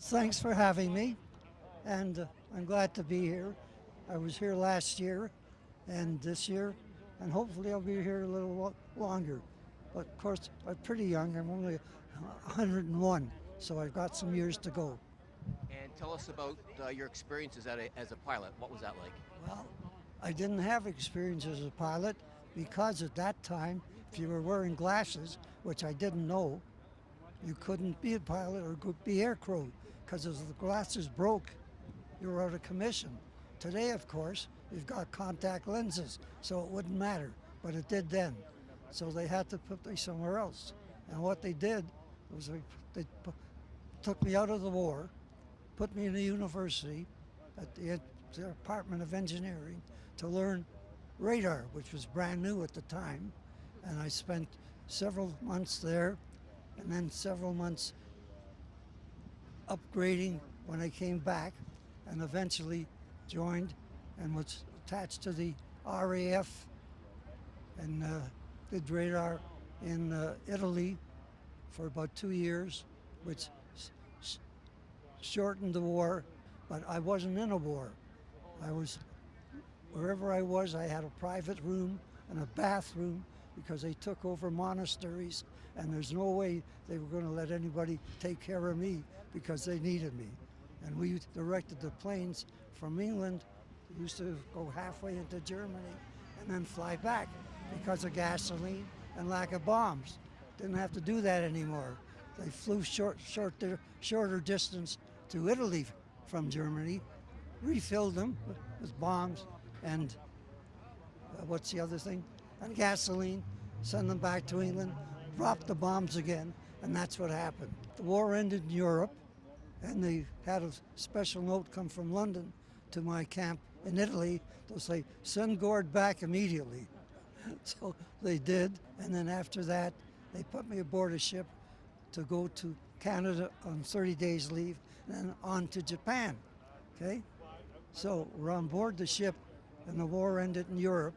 Thanks for having me, and I'm glad to be here. I was here last year and this year, and hopefully I'll be here a little longer. But of course, I'm pretty young. I'm only 101, so I've got some years to go. And tell us about your experiences as a pilot. What was that like? Well, I didn't have experience as a pilot because at that time, if you were wearing glasses, which I didn't know, you couldn't be a pilot or be air crew because as the glasses broke, you were out of commission. Today, of course, you've got contact lenses, so it wouldn't matter, but it did then. So they had to put me somewhere else. And what they did was they took me out of the war, put me in a university at the Department of Engineering to learn radar, which was brand new at the time. And I spent several months there and then several months upgrading when I came back, and eventually joined and was attached to the RAF and did radar in Italy for about 2 years, which shortened the war, but I wasn't in a war. I was, wherever I was, I had a private room and a bathroom because they took over monasteries, and there's no way they were going to let anybody take care of me because they needed me. And we directed the planes from England. We used to go halfway into Germany and then fly back because of gasoline and lack of bombs. Didn't have to do that anymore. They flew shorter distance to Italy from Germany, refilled them with bombs and what's the other thing? And gasoline, send them back to England, drop the bombs again, and that's what happened. The war ended in Europe, and they had a special note come from London to my camp in Italy. They'll say, send Gord back immediately. So they did, and then after that, they put me aboard a ship to go to Canada on 30 days leave, and then on to Japan, okay? So we're on board the ship, and the war ended in Europe.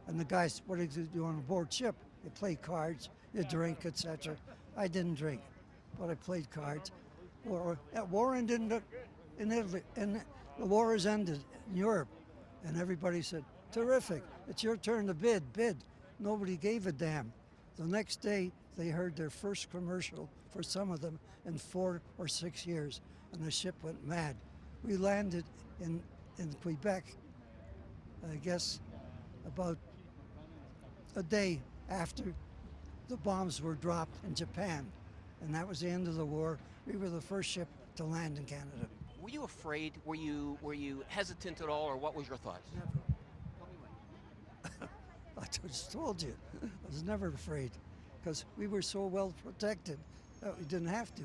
And the guys, what do you do on a board ship? You play cards, you drink, etc. I didn't drink, but I played cards. War ended in Italy, and the war has ended in Europe. And everybody said, terrific, it's your turn to bid. Nobody gave a damn. The next day, they heard their first commercial for some of them in 4 or 6 years, and the ship went mad. We landed in Quebec, I guess, about a day after the bombs were dropped in Japan. And that was the end of the war. We were the first ship to land in Canada. Were you afraid? Were you hesitant at all, or what was your thoughts? Never. I just told you, I was never afraid because we were so well protected that we didn't have to.